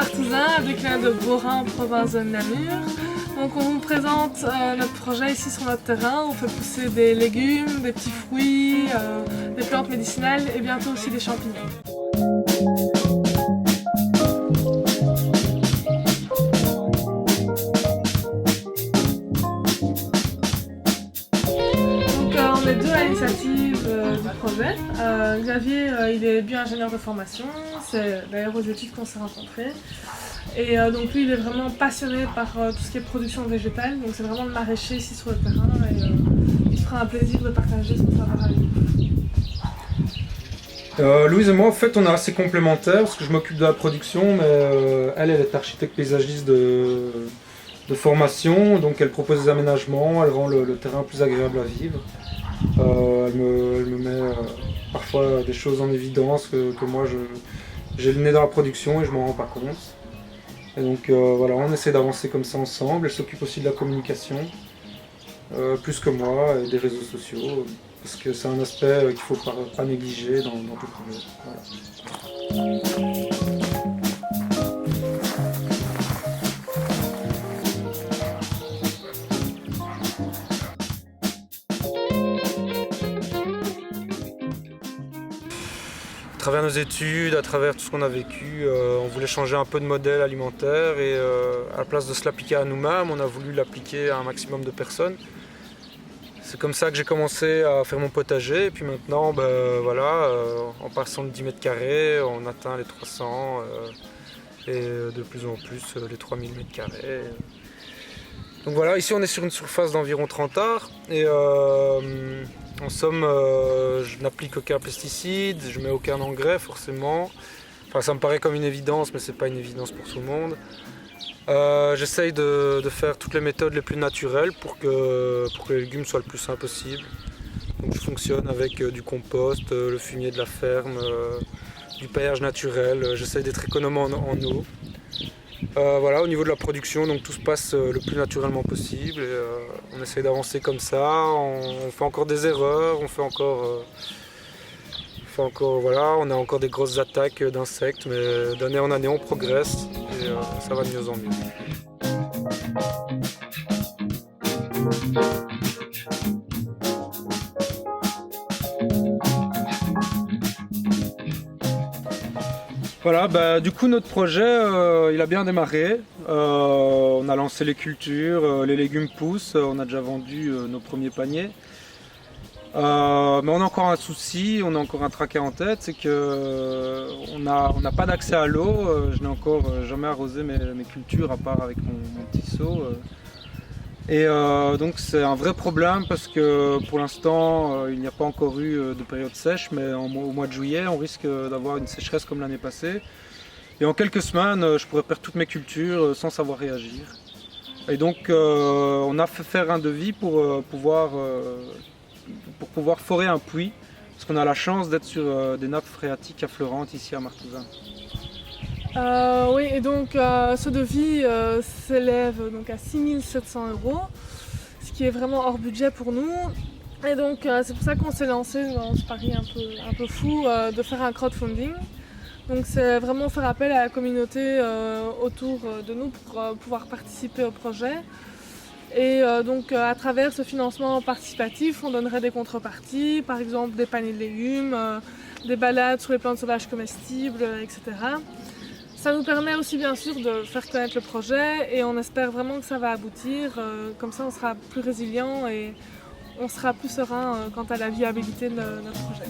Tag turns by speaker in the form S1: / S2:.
S1: Martousin, avec l'un de Borin, province de Namur. Donc on vous présente notre projet ici sur notre terrain. On fait pousser des légumes, des petits fruits, des plantes médicinales et bientôt aussi des champignons. On est deux à l'initiative du projet. Xavier, il est bio-ingénieur de formation, c'est d'ailleurs aux études qu'on s'est rencontrés. Et donc lui, il est vraiment passionné par tout ce qui est production végétale, donc c'est vraiment le maraîcher ici sur le terrain et il fera un plaisir de partager son savoir avec nous.
S2: Louise et moi, en fait, on est assez complémentaires parce que je m'occupe de la production, mais elle est architecte paysagiste de formation, donc elle propose des aménagements, elle rend le terrain plus agréable à vivre. Elle me met parfois des choses en évidence que moi j'ai le nez dans la production et je m'en rends pas compte. Et donc voilà, on essaie d'avancer comme ça ensemble. Elle s'occupe aussi de la communication, plus que moi, et des réseaux sociaux, parce que c'est un aspect qu'il ne faut pas négliger dans tout projet. Voilà. À travers nos études, à travers tout ce qu'on a vécu, on voulait changer un peu de modèle alimentaire et à la place de se l'appliquer à nous-mêmes, on a voulu l'appliquer à un maximum de personnes. C'est comme ça que j'ai commencé à faire mon potager et puis maintenant, en passant de 10 mètres carrés, on atteint les 300 et de plus en plus les 3000 mètres carrés. Donc voilà, ici on est sur une surface d'environ 30 arts et en somme, je n'applique aucun pesticide, je mets aucun engrais forcément. Enfin, ça me paraît comme une évidence, mais c'est pas une évidence pour tout le monde. J'essaye de faire toutes les méthodes les plus naturelles pour que les légumes soient le plus sains possible. Donc je fonctionne avec du compost, le fumier de la ferme, du paillage naturel. J'essaye d'être économe en eau. Voilà, au niveau de la production, donc tout se passe le plus naturellement possible. Et, on essaye d'avancer comme ça. On fait encore des erreurs, on a encore des grosses attaques d'insectes, mais d'année en année on progresse et ça va de mieux en mieux. Voilà, du coup notre projet il a bien démarré. On a lancé les cultures, les légumes poussent, on a déjà vendu nos premiers paniers. Mais on a encore un souci, on a encore un traquet en tête, c'est qu'on n'a pas d'accès à l'eau. Je n'ai encore jamais arrosé mes cultures à part avec mon petit seau. Et donc c'est un vrai problème parce que pour l'instant il n'y a pas encore eu de période sèche, mais au mois de juillet on risque d'avoir une sécheresse comme l'année passée. Et en quelques semaines je pourrais perdre toutes mes cultures sans savoir réagir. Et donc on a fait faire un devis pour pouvoir forer un puits, parce qu'on a la chance d'être sur des nappes phréatiques affleurantes ici à Martousin.
S1: Oui, et donc ce devis s'élève donc à 6 700 €, ce qui est vraiment hors budget pour nous. Et donc c'est pour ça qu'on s'est lancé dans ce pari un peu fou de faire un crowdfunding. Donc c'est vraiment faire appel à la communauté autour de nous pour pouvoir participer au projet. Et donc à travers ce financement participatif, on donnerait des contreparties, par exemple des paniers de légumes, des balades sur les plantes sauvages comestibles, etc. Ça nous permet aussi bien sûr de faire connaître le projet et on espère vraiment que ça va aboutir. Comme ça on sera plus résilient et on sera plus serein quant à la viabilité de notre projet.